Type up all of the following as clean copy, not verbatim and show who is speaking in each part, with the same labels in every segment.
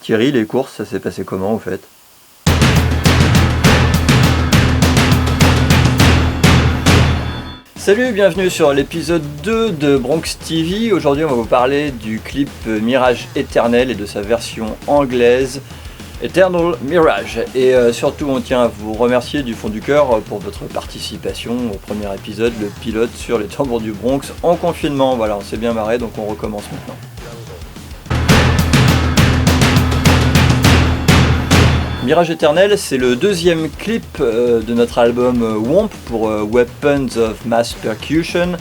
Speaker 1: Thierry, les courses, ça s'est passé comment au fait? Salut, bienvenue sur l'épisode 2 de Bronx TV. Aujourd'hui on va vous parler du clip Mirage Éternel et de sa version anglaise Eternal Mirage. Et surtout on tient à vous remercier du fond du cœur pour votre participation au premier épisode, le pilote sur les tambours du Bronx en confinement. Voilà, on s'est bien marré donc on recommence maintenant. Mirage Éternel, c'est le deuxième clip de notre album Womp pour Weapons of Mass Percussion,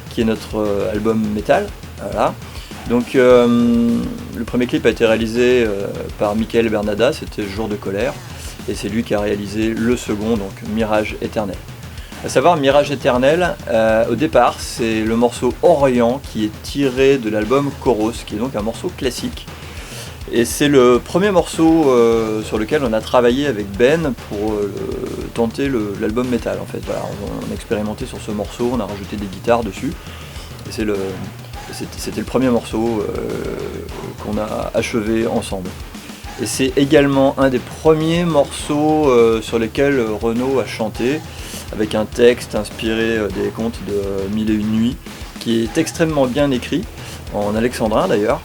Speaker 1: qui est notre album metal. Voilà. Donc le premier clip a été réalisé par Michael Bernada, c'était Jour de colère, et c'est lui qui a réalisé le second, donc Mirage Éternel. À savoir, Mirage Éternel, au départ, c'est le morceau Orient qui est tiré de l'album Choros, qui est donc un morceau classique. Et c'est le premier morceau sur lequel on a travaillé avec Ben pour tenter l'album métal en fait. Voilà, on a expérimenté sur ce morceau, on a rajouté des guitares dessus. Et c'était le premier morceau qu'on a achevé ensemble. Et c'est également un des premiers morceaux sur lesquels Renaud a chanté, avec un texte inspiré des contes de Mille et une nuits, qui est extrêmement bien écrit, en alexandrin d'ailleurs.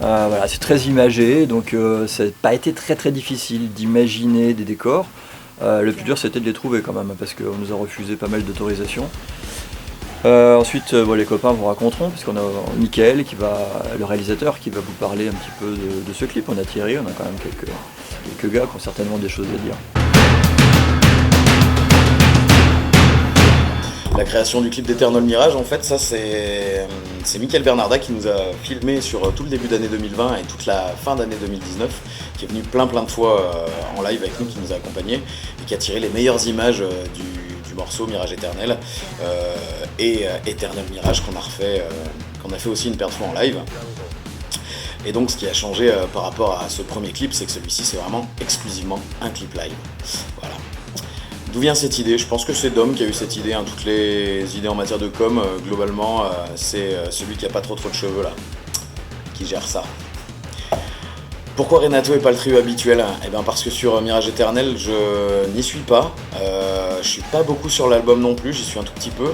Speaker 1: Voilà, c'est très imagé, donc ça n'a pas été très difficile d'imaginer des décors. Le plus dur c'était de les trouver quand même, parce qu'on nous a refusé pas mal d'autorisations. Ensuite, les copains vous raconteront, parce qu'on a Mickaël, le réalisateur, qui va vous parler un petit peu de ce clip. On a Thierry, on a quand même quelques gars qui ont certainement des choses à dire.
Speaker 2: La création du clip d'Eternal Mirage, en fait, ça c'est Michael Bernarda qui nous a filmé sur tout le début d'année 2020 et toute la fin d'année 2019, qui est venu plein de fois en live avec nous, qui nous a accompagnés et qui a tiré les meilleures images du morceau Mirage Éternel et Eternal Mirage qu'on a fait aussi une paire de fois en live. Et donc ce qui a changé par rapport à ce premier clip, c'est que celui-ci c'est vraiment exclusivement un clip live. Voilà. D'où vient cette idée? Je pense que c'est Dom qui a eu cette idée, hein. Toutes les idées en matière de com, globalement, c'est celui qui a pas trop de cheveux là, qui gère ça. Pourquoi Renato et pas le trio habituel? Eh bien parce que sur Mirage Éternel, je n'y suis pas. Je suis pas beaucoup sur l'album non plus, j'y suis un tout petit peu.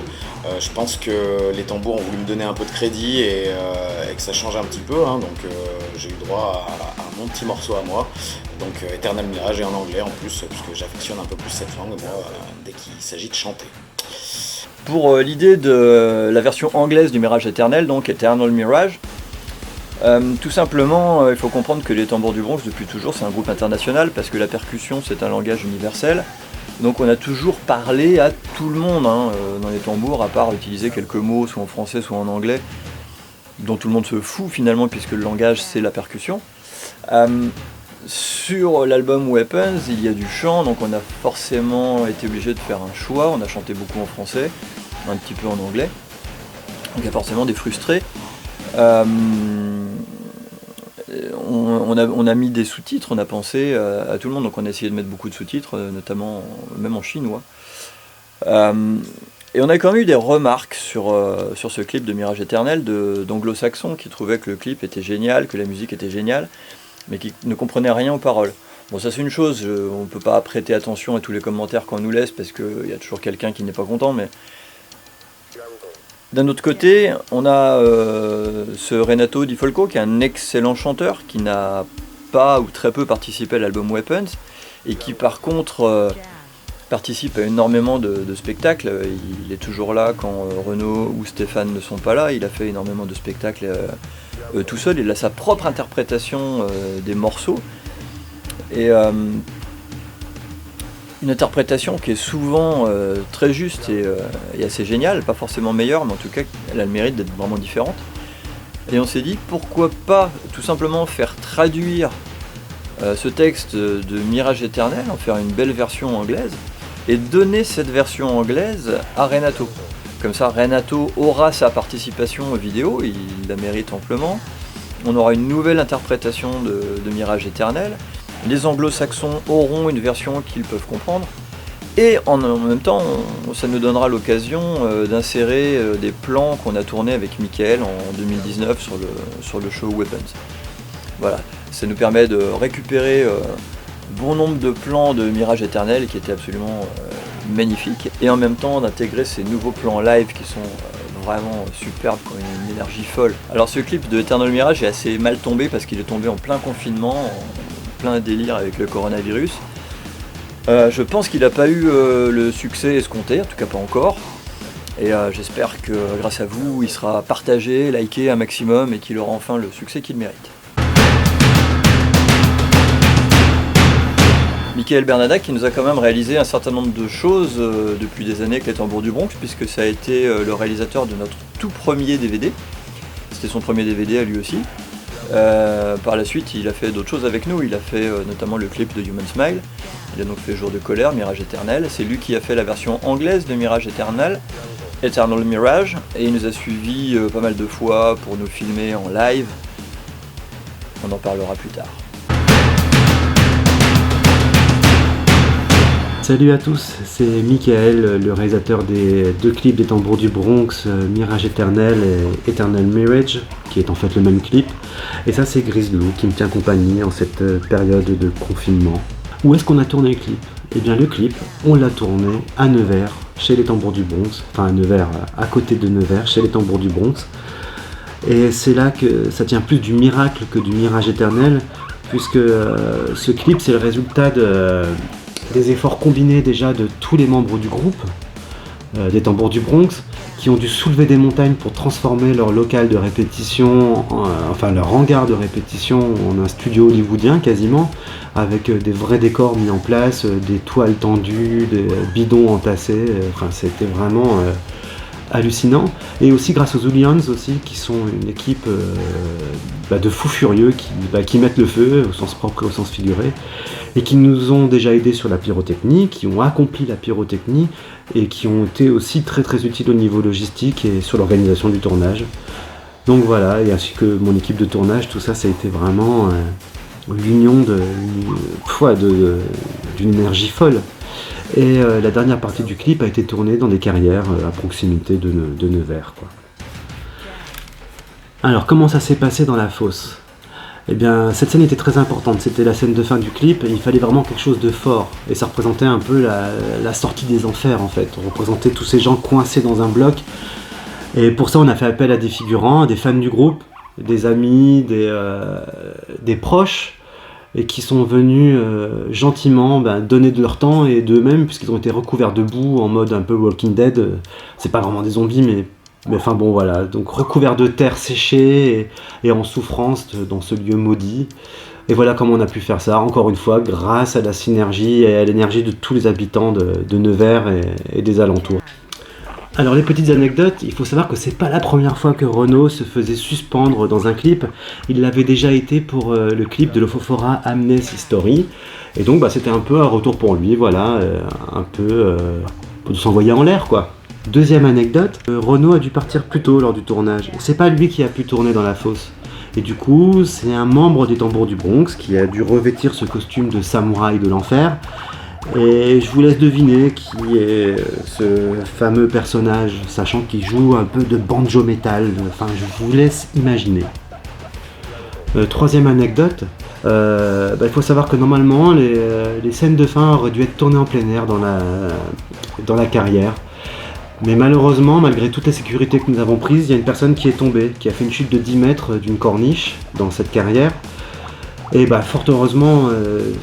Speaker 2: Je pense que les tambours ont voulu me donner un peu de crédit et que ça change un petit peu, hein. Donc j'ai eu droit à mon petit morceau à moi. Donc Eternal Mirage est en anglais en plus, puisque j'affectionne un peu plus cette langue moi, dès qu'il s'agit de chanter.
Speaker 1: Pour l'idée de la version anglaise du Mirage Éternel, donc Eternal Mirage, tout simplement, il faut comprendre que les Tambours du Bronx, depuis toujours, c'est un groupe international, parce que la percussion, c'est un langage universel. Donc on a toujours parlé à tout le monde dans les tambours, à part utiliser quelques mots, soit en français, soit en anglais, dont tout le monde se fout finalement, puisque le langage, c'est la percussion. Sur l'album Weapons, il y a du chant, donc on a forcément été obligé de faire un choix. On a chanté beaucoup en français, un petit peu en anglais. Donc il y a forcément des frustrés. On a mis des sous-titres, on a pensé à tout le monde, donc on a essayé de mettre beaucoup de sous-titres, notamment même en chinois. Et on a quand même eu des remarques sur ce clip de Mirage Éternel d'anglo-saxons qui trouvaient que le clip était génial, que la musique était géniale, mais qui ne comprenaient rien aux paroles. Bon, ça c'est une chose, on ne peut pas prêter attention à tous les commentaires qu'on nous laisse, parce qu'il y a toujours quelqu'un qui n'est pas content, mais... D'un autre côté, on a ce Renato Di Folco, qui est un excellent chanteur, qui n'a pas ou très peu participé à l'album Weapons, et qui par contre participe à énormément de spectacles. Il est toujours là quand Renaud ou Stéphane ne sont pas là, il a fait énormément de spectacles tout seul, il a sa propre interprétation des morceaux, et une interprétation qui est souvent très juste et assez géniale, pas forcément meilleure, mais en tout cas elle a le mérite d'être vraiment différente. Et on s'est dit pourquoi pas tout simplement faire traduire ce texte de Mirage Éternel, en faire une belle version anglaise, et donner cette version anglaise à Renato. Comme ça Renato aura sa participation vidéo, il la mérite amplement. On aura une nouvelle interprétation de Mirage Éternel. Les anglo-saxons auront une version qu'ils peuvent comprendre, et en même temps ça nous donnera l'occasion d'insérer des plans qu'on a tournés avec Mickaël en 2019 sur le show Weapons. Voilà. Ça nous permet de récupérer bon nombre de plans de Mirage Éternel qui étaient absolument magnifiques, et en même temps d'intégrer ces nouveaux plans live qui sont vraiment superbes, qui ont une énergie folle. Alors ce clip de Eternal Mirage est assez mal tombé parce qu'il est tombé en plein confinement, en plein délire avec le coronavirus. Je pense qu'il n'a pas eu le succès escompté, en tout cas pas encore. Et j'espère que grâce à vous, il sera partagé, liké un maximum et qu'il aura enfin le succès qu'il mérite. Michael Bernadac qui nous a quand même réalisé un certain nombre de choses depuis des années avec les Tambours du Bronx, puisque ça a été le réalisateur de notre tout premier DVD. C'était son premier DVD à lui aussi. Par la suite, il a fait d'autres choses avec nous. Il a fait notamment le clip de Human Smile. Il a donc fait Jour de colère, Mirage Éternel. C'est lui qui a fait la version anglaise de Mirage Éternel, Eternal Mirage, et il nous a suivis pas mal de fois pour nous filmer en live. On en parlera plus tard.
Speaker 3: Salut à tous, c'est Michael, le réalisateur des deux clips des Tambours du Bronx, Mirage Éternel et Eternal Mirage, qui est en fait le même clip. Et ça c'est Grizzlou qui me tient compagnie en cette période de confinement. Où est-ce qu'on a tourné le clip ? Eh bien le clip, on l'a tourné à Nevers, chez les Tambours du Bronx, enfin à Nevers, à côté de Nevers, chez les Tambours du Bronx. Et c'est là que ça tient plus du miracle que du Mirage Éternel, puisque ce clip c'est le résultat des efforts combinés déjà de tous les membres du groupe, des Tambours du Bronx, qui ont dû soulever des montagnes pour transformer leur local de répétition, enfin leur hangar de répétition en un studio hollywoodien quasiment, avec des vrais décors mis en place, des toiles tendues, des bidons entassés, enfin c'était vraiment hallucinant. Et aussi grâce aux Zulians aussi, qui sont une équipe de fous furieux qui mettent le feu au sens propre et au sens figuré, et qui nous ont déjà aidés sur la pyrotechnie, qui ont accompli la pyrotechnie et qui ont été aussi très très utiles au niveau logistique et sur l'organisation du tournage. Donc voilà, et ainsi que mon équipe de tournage, tout ça, ça a été vraiment l'union d'une énergie folle. Et la dernière partie du clip a été tournée dans des carrières à proximité de Nevers, quoi. Alors comment ça s'est passé dans la fosse ? Eh bien, cette scène était très importante, c'était la scène de fin du clip, et il fallait vraiment quelque chose de fort. Et ça représentait un peu la sortie des enfers, en fait. On représentait tous ces gens coincés dans un bloc. Et pour ça, on a fait appel à des figurants, à des fans du groupe, des amis, des proches, et qui sont venus gentiment donner de leur temps et d'eux-mêmes, puisqu'ils ont été recouverts de boue en mode un peu Walking Dead. C'est pas vraiment des zombies, mais enfin bon voilà, donc recouverts de terre séchée et en souffrance dans ce lieu maudit. Et voilà comment on a pu faire ça, encore une fois, grâce à la synergie et à l'énergie de tous les habitants de Nevers et des alentours. Alors les petites anecdotes, il faut savoir que c'est pas la première fois que Renaud se faisait suspendre dans un clip. Il l'avait déjà été pour le clip de l'Ofofora Amnesty Story. Et donc c'était un peu un retour pour lui, voilà, un peu de s'envoyer en l'air quoi. Deuxième anecdote, Renaud a dû partir plus tôt lors du tournage. C'est pas lui qui a pu tourner dans la fosse. Et du coup, c'est un membre des Tambours du Bronx qui a dû revêtir ce costume de samouraï de l'enfer. Et je vous laisse deviner qui est ce fameux personnage, sachant qu'il joue un peu de banjo métal. Enfin, je vous laisse imaginer. Troisième anecdote, il faut savoir que normalement, les scènes de fin auraient dû être tournées en plein air dans la carrière. Mais malheureusement, malgré toutes les sécurités que nous avons prises, il y a une personne qui est tombée, qui a fait une chute de 10 mètres d'une corniche dans cette carrière. Et fort heureusement,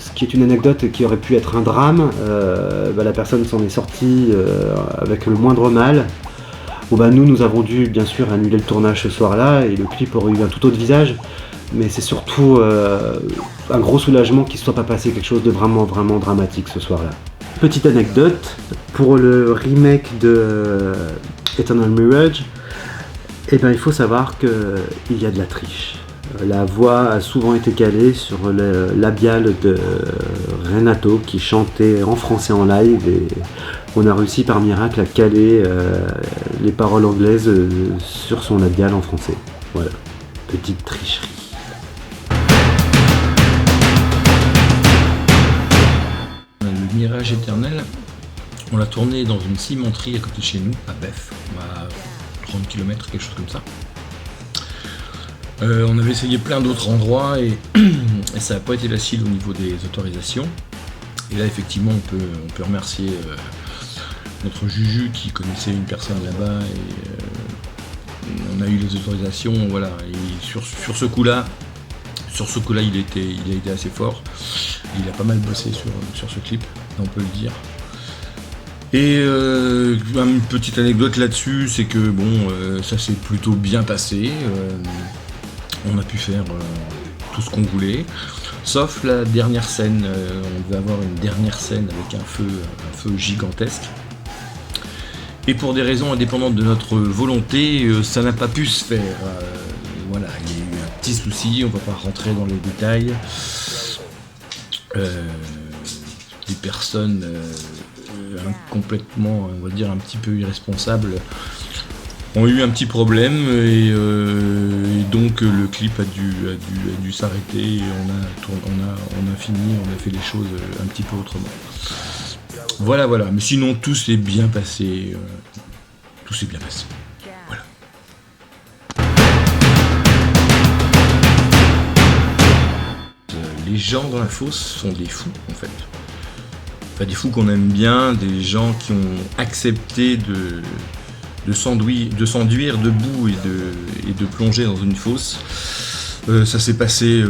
Speaker 3: ce qui est une anecdote qui aurait pu être un drame, la personne s'en est sortie avec le moindre mal. Nous avons dû bien sûr annuler le tournage ce soir-là et le clip aurait eu un tout autre visage. Mais c'est surtout un gros soulagement qu'il ne soit pas passé quelque chose de vraiment vraiment dramatique ce soir-là. Petite anecdote, pour le remake de Eternal Mirage, il faut savoir qu'il y a de la triche. La voix a souvent été calée sur le labial de Renato qui chantait en français en live et on a réussi par miracle à caler les paroles anglaises sur son labial en français. Voilà, petite tricherie.
Speaker 4: Le Mirage Éternel, on l'a tourné dans une cimenterie à côté de chez nous, à Bef, à 30 km, quelque chose comme ça. On avait essayé plein d'autres endroits et ça n'a pas été facile au niveau des autorisations. Et là, effectivement, on peut remercier notre Juju qui connaissait une personne là-bas et on a eu les autorisations. Voilà. Et sur ce coup-là, il a été assez fort. Il a pas mal bossé sur ce clip, on peut le dire. Et une petite anecdote là-dessus, c'est que ça s'est plutôt bien passé. On a pu faire tout ce qu'on voulait, sauf la dernière scène. On devait avoir une dernière scène avec un feu gigantesque. Et pour des raisons indépendantes de notre volonté, ça n'a pas pu se faire. Voilà, il y a eu un petit souci, on ne va pas rentrer dans les détails. Des personnes complètement, on va dire, un petit peu irresponsables ont eu un petit problème et donc le clip a dû s'arrêter et on a fait les choses un petit peu autrement. Voilà, mais sinon tout s'est bien passé. Voilà. Les gens dans la fosse sont des fous en fait. Enfin, des fous qu'on aime bien, des gens qui ont accepté de s'enduire de boue et de plonger dans une fosse. Ça s'est passé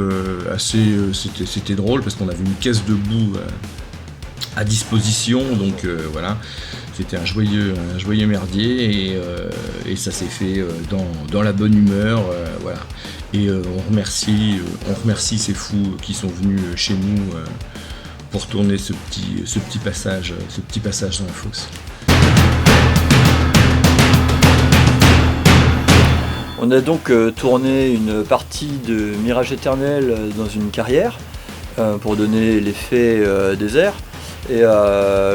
Speaker 4: c'était drôle parce qu'on avait une caisse de boue à disposition, donc voilà, c'était un joyeux merdier et ça s'est fait dans la bonne humeur, voilà. Et on remercie ces fous qui sont venus chez nous pour tourner ce petit passage dans la fosse.
Speaker 1: On a donc tourné une partie de Mirage Éternel dans une carrière pour donner l'effet désert. Et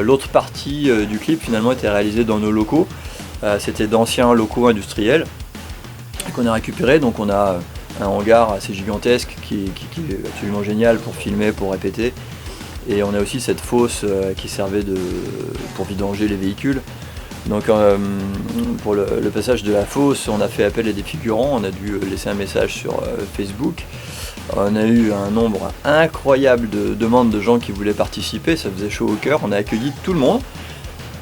Speaker 1: l'autre partie du clip finalement était réalisée dans nos locaux. C'était d'anciens locaux industriels qu'on a récupérés. Donc on a un hangar assez gigantesque qui est absolument génial pour filmer, pour répéter. Et on a aussi cette fosse qui servait pour vidanger les véhicules. Donc pour le passage de la fosse, on a fait appel à des figurants, on a dû laisser un message sur Facebook. On a eu un nombre incroyable de demandes de gens qui voulaient participer, ça faisait chaud au cœur, on a accueilli tout le monde.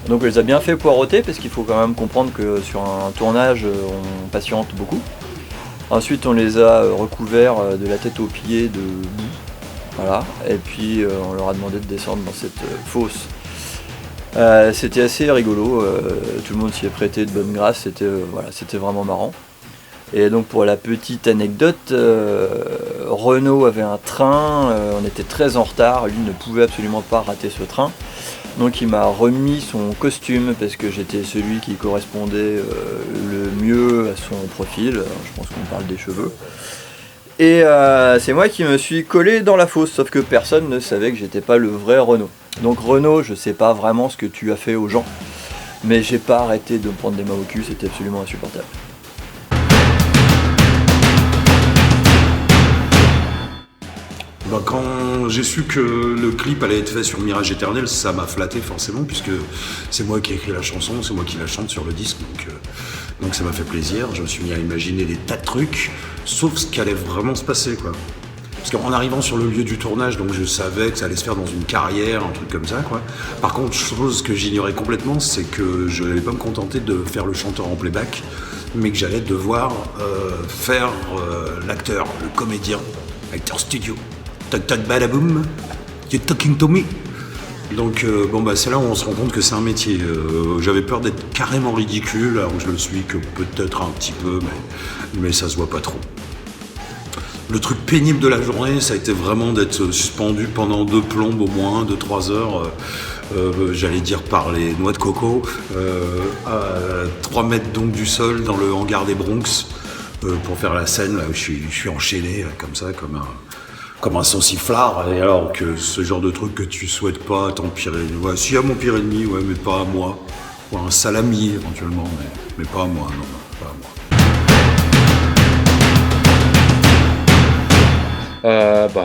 Speaker 1: Donc on les a bien fait poireauter parce qu'il faut quand même comprendre que sur un tournage on patiente beaucoup. Ensuite on les a recouverts de la tête aux pieds de boue. Voilà. Et puis on leur a demandé de descendre dans cette fosse. C'était assez rigolo, tout le monde s'y est prêté de bonne grâce, c'était vraiment marrant. Et donc pour la petite anecdote, Renaud avait un train, on était très en retard, lui ne pouvait absolument pas rater ce train. Donc il m'a remis son costume parce que j'étais celui qui correspondait le mieux à son profil, je pense qu'on parle des cheveux. Et c'est moi qui me suis collé dans la fosse, sauf que personne ne savait que j'étais pas le vrai Renaud. Donc Renaud, je sais pas vraiment ce que tu as fait aux gens, mais j'ai pas arrêté de me prendre des mains au cul, c'était absolument insupportable.
Speaker 5: Quand j'ai su que le clip allait être fait sur Mirage Éternel, ça m'a flatté forcément, puisque c'est moi qui ai écrit la chanson, c'est moi qui la chante sur le disque, donc ça m'a fait plaisir. Je me suis mis à imaginer des tas de trucs, sauf ce qui allait vraiment se passer, quoi. Parce qu'en arrivant sur le lieu du tournage, donc je savais que ça allait se faire dans une carrière, un truc comme ça, quoi. Par contre, chose que j'ignorais complètement, c'est que je n'allais pas me contenter de faire le chanteur en playback, mais que j'allais devoir faire l'acteur, le comédien, acteur studio. Toc toc badaboum, you're talking to me. Donc c'est là où on se rend compte que c'est un métier. J'avais peur d'être carrément ridicule, alors que je le suis que peut-être un petit peu, mais ça se voit pas trop. Le truc pénible de la journée, ça a été vraiment d'être suspendu pendant 2 plombes au moins, 2-3 heures, j'allais dire par les noix de coco, à 3 mètres donc du sol dans le hangar des Bronx, pour faire la scène là où je suis enchaîné là, comme ça, comme un sauciflard, et alors que ce genre de truc que tu souhaites pas à ton pire ennemi. Ouais, si à mon pire ennemi, ouais, mais pas à moi. Ou un salami éventuellement, mais pas à moi, non, pas à moi.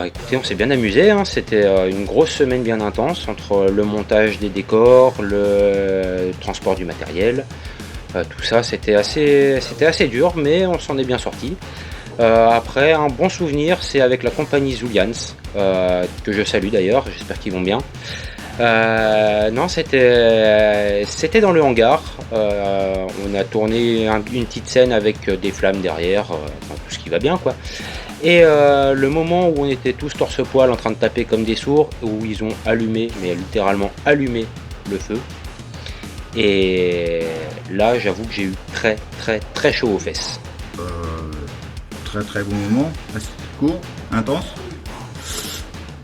Speaker 6: Écoutez, on s'est bien amusé, hein. C'était une grosse semaine bien intense entre le montage des décors, le transport du matériel, tout ça c'était assez dur, mais on s'en est bien sorti. Après, un bon souvenir, c'est avec la compagnie Zulians, que je salue d'ailleurs, j'espère qu'ils vont bien. Non, c'était dans le hangar. On a tourné une petite scène avec des flammes derrière, enfin, tout ce qui va bien quoi. Et le moment où on était tous torse-poil en train de taper comme des sourds, où ils ont allumé, mais littéralement allumé le feu. Et là, j'avoue que j'ai eu très très très chaud aux fesses.
Speaker 7: Très très bon moment, assez court, intense,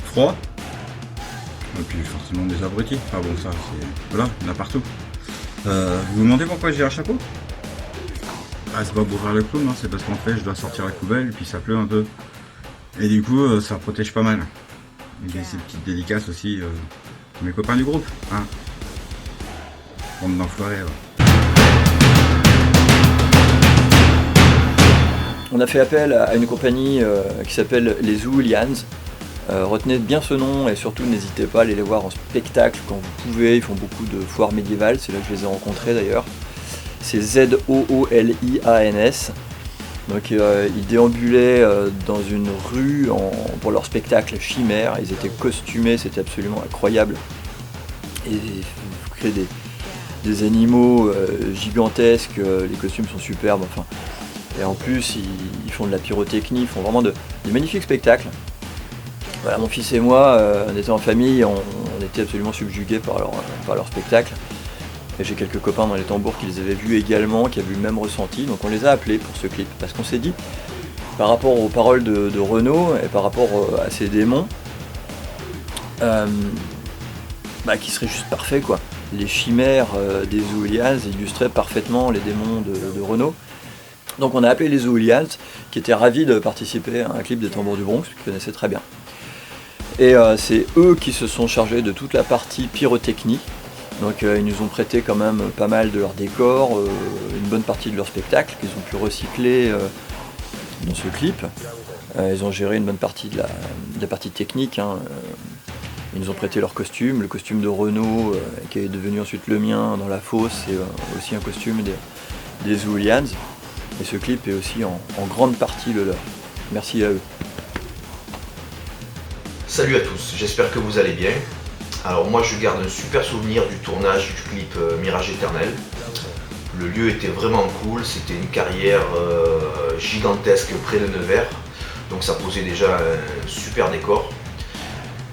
Speaker 7: froid, et puis forcément des abrutis. Ah bon, ça c'est. Voilà, il y en a partout. Vous vous demandez pourquoi j'ai un chapeau? Ah, c'est pas pour faire le clown, hein, c'est parce qu'en fait je dois sortir la poubelle et puis ça pleut un peu. Et du coup, ça protège pas mal. Et j'ai ces petites dédicaces aussi pour mes copains du groupe. Hein. Bande d'enfoirés, ouais.
Speaker 1: On a fait appel à une compagnie qui s'appelle les Zulians. Retenez bien ce nom et surtout n'hésitez pas à aller les voir en spectacle quand vous pouvez. Ils font beaucoup de foires médiévales, c'est là que je les ai rencontrés d'ailleurs. C'est Zoolians. Donc ils déambulaient dans une rue pour leur spectacle Chimère. Ils étaient costumés, c'était absolument incroyable. Et ils créent des animaux gigantesques, les costumes sont superbes. Enfin. Et en plus, ils font de la pyrotechnie, ils font vraiment des magnifiques spectacles. Voilà, mon fils et moi, on était en famille, on était absolument subjugués par leur spectacle. Et j'ai quelques copains dans les tambours qui les avaient vus également, qui avaient eu le même ressenti. Donc on les a appelés pour ce clip, parce qu'on s'est dit, par rapport aux paroles de Renaud et par rapport à ces démons, qui seraient juste parfaits quoi. Les chimères des Zulians illustraient parfaitement les démons de Renaud. Donc on a appelé les Zulians, qui étaient ravis de participer à un clip des Tambours du Bronx, qu'ils connaissaient très bien. Et c'est eux qui se sont chargés de toute la partie pyrotechnie. Donc ils nous ont prêté quand même pas mal de leurs décors, une bonne partie de leur spectacle qu'ils ont pu recycler dans ce clip. Ils ont géré une bonne partie de la partie technique. Hein. Ils nous ont prêté leur costume, le costume de Renaud qui est devenu ensuite le mien dans la fosse, et aussi un costume des Zulians. Et ce clip est aussi en grande partie le leur. Merci à eux.
Speaker 8: Salut à tous, j'espère que vous allez bien. Alors moi je garde un super souvenir du tournage du clip Mirage Éternel. Le lieu était vraiment cool, c'était une carrière gigantesque près de Nevers. Donc ça posait déjà un super décor.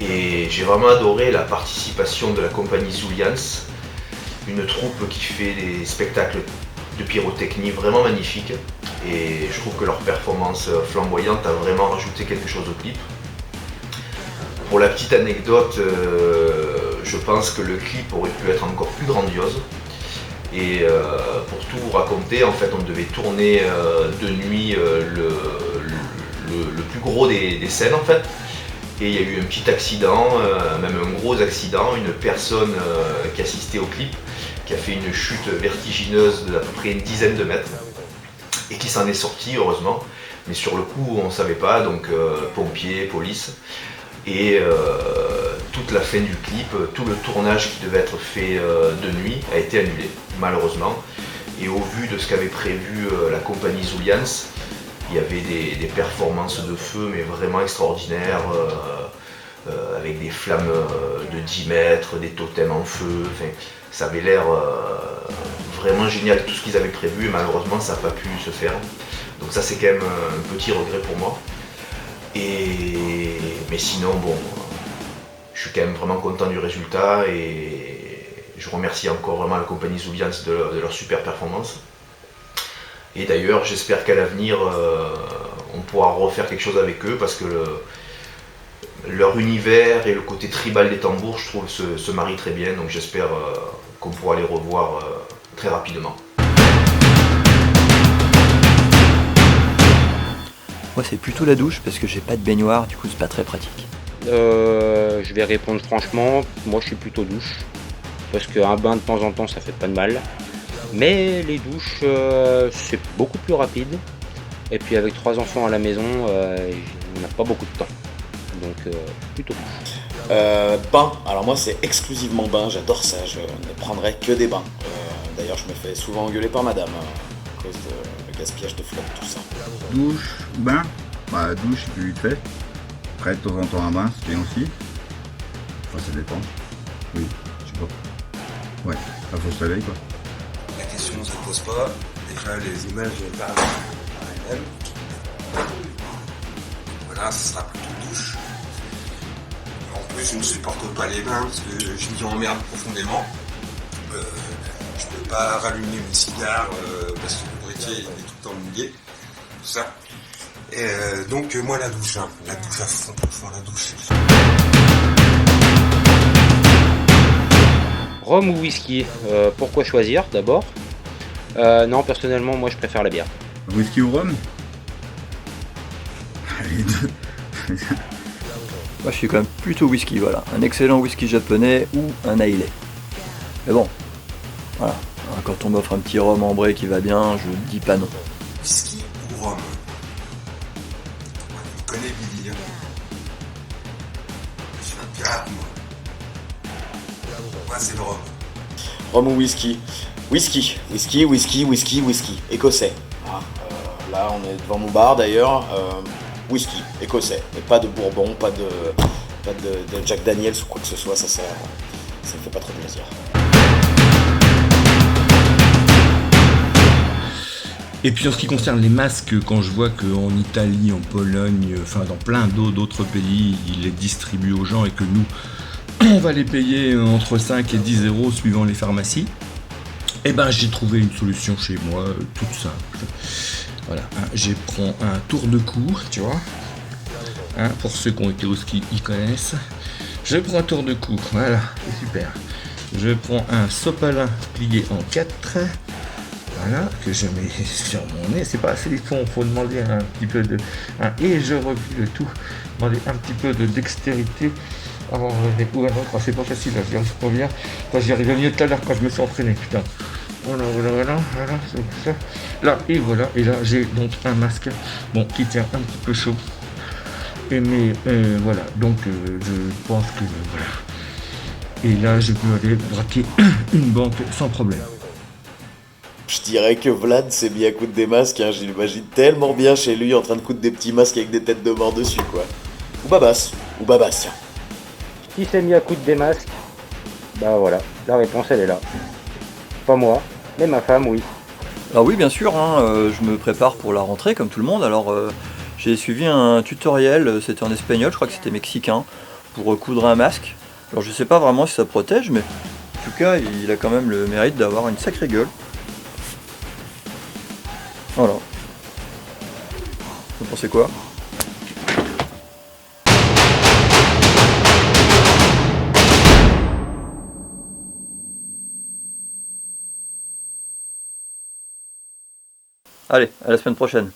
Speaker 8: Et j'ai vraiment adoré la participation de la compagnie Zulians, une troupe qui fait des spectacles de pyrotechnie vraiment magnifiques. Et je trouve que leur performance flamboyante a vraiment rajouté quelque chose au clip. Pour la petite anecdote, je pense que le clip aurait pu être encore plus grandiose. Et pour tout vous raconter, en fait, on devait tourner de nuit le plus gros des scènes, en fait. Et il y a eu un petit accident, même un gros accident, une personne qui assistait au clip, qui a fait une chute vertigineuse d'à peu près une dizaine de mètres, et qui s'en est sorti, heureusement. Mais sur le coup, on ne savait pas, donc pompiers, police. Et toute la fin du clip, tout le tournage qui devait être fait de nuit a été annulé, malheureusement. Et au vu de ce qu'avait prévu la compagnie Zulians, il y avait des performances de feu mais vraiment extraordinaires, avec des flammes de 10 mètres, des totems en feu. Enfin, ça avait l'air vraiment génial tout ce qu'ils avaient prévu, et malheureusement ça n'a pas pu se faire. Donc ça c'est quand même un petit regret pour moi. Mais sinon, bon, je suis quand même vraiment content du résultat, et je remercie encore vraiment la compagnie Zulians de leur super performance. Et d'ailleurs, j'espère qu'à l'avenir, on pourra refaire quelque chose avec eux, parce que leur univers et le côté tribal des tambours, je trouve, se marient très bien. Donc j'espère qu'on pourra les revoir très rapidement.
Speaker 1: Moi c'est plutôt la douche parce que j'ai pas de baignoire, du coup c'est pas très pratique.
Speaker 6: Je vais répondre franchement, moi je suis plutôt douche, parce qu'un bain de temps en temps ça fait pas de mal. Mais les douches c'est beaucoup plus rapide, et puis avec 3 enfants à la maison, on n'a pas beaucoup de temps. Donc plutôt douche.
Speaker 2: Bain, alors moi c'est exclusivement bain, j'adore ça, je ne prendrai que des bains. D'ailleurs je me fais souvent engueuler par madame cause de gaspillage de flotte, tout ça.
Speaker 7: Douche, bain. Bah, douche, c'est plus vite fait. Après, de temps en temps, un bain, c'est bien aussi. Enfin, ça dépend. Oui, je sais pas. Ouais, il faut se réveiller, quoi.
Speaker 5: La question ne se pose pas. Déjà, les images parlent par elles-mêmes. Voilà, ce sera plutôt douche. En plus, je ne supporte pas les bains parce que je m'y emmerde profondément. Je peux pas rallumer mes cigares parce que le briquet il est tout le temps mouillé. Tout ça. Et donc, moi, la douche, hein. La douche à fond, la douche.
Speaker 6: Rhum ou whisky, pourquoi choisir d'abord? Non, personnellement, moi je préfère la bière.
Speaker 7: Whisky ou rhum? Les deux.
Speaker 1: Moi je suis quand même plutôt whisky, voilà. Un excellent whisky japonais ou un Islay. Mais bon, voilà. Quand on m'offre un petit rhum ambré qui va bien, je dis pas non.
Speaker 5: Whisky ou rhum? On connaît Billy, hein. Je suis un pirate, moi. Moi, c'est le rhum.
Speaker 2: Rhum ou whisky? Whisky. Écossais. Ah, là, on est devant mon bar d'ailleurs. Whisky, écossais. Et pas de bourbon, pas de Jack Daniels ou quoi que ce soit. Ça me fait pas trop plaisir.
Speaker 4: Et puis en ce qui concerne les masques, quand je vois qu'en Italie, en Pologne, enfin dans plein d'autres pays, ils les distribuent aux gens et que nous, on va les payer entre 5 et 10 euros suivant les pharmacies, et ben j'ai trouvé une solution chez moi, toute simple. Voilà, je prends un tour de cou, tu vois, pour ceux qui ont été au ski, ils connaissent. Je prends un tour de cou, voilà, c'est super. Je prends un sopalin plié en 4, voilà, que je mets sur mon nez. C'est pas assez du tout, il faut demander un petit peu de... et je replie le tout, demander un petit peu de dextérité. avant c'est pas facile, là, j'y arrive pas bien. Enfin, j'y arrivais mieux tout à l'heure quand je me suis entraîné, putain. Voilà, c'est ça. Là, et voilà, et là, j'ai donc un masque, bon, qui tient un petit peu chaud. Mais voilà, donc je pense que voilà. Et là, je peux aller braquer une banque sans problème.
Speaker 2: Je dirais que Vlad s'est mis à coudre des masques, hein. Je l'imagine tellement bien chez lui en train de coudre des petits masques avec des têtes de mort dessus, quoi. Ou Babas, tiens.
Speaker 6: Qui s'est mis à coudre des masques? Bah voilà, la réponse elle est là. Pas moi, mais ma femme, oui.
Speaker 1: Alors oui, bien sûr, je me prépare pour la rentrée comme tout le monde. Alors j'ai suivi un tutoriel, c'était en espagnol, je crois que c'était mexicain, pour coudre un masque. Alors je sais pas vraiment si ça protège, mais en tout cas il a quand même le mérite d'avoir une sacrée gueule. Voilà. Vous pensez quoi ? Allez, à la semaine prochaine.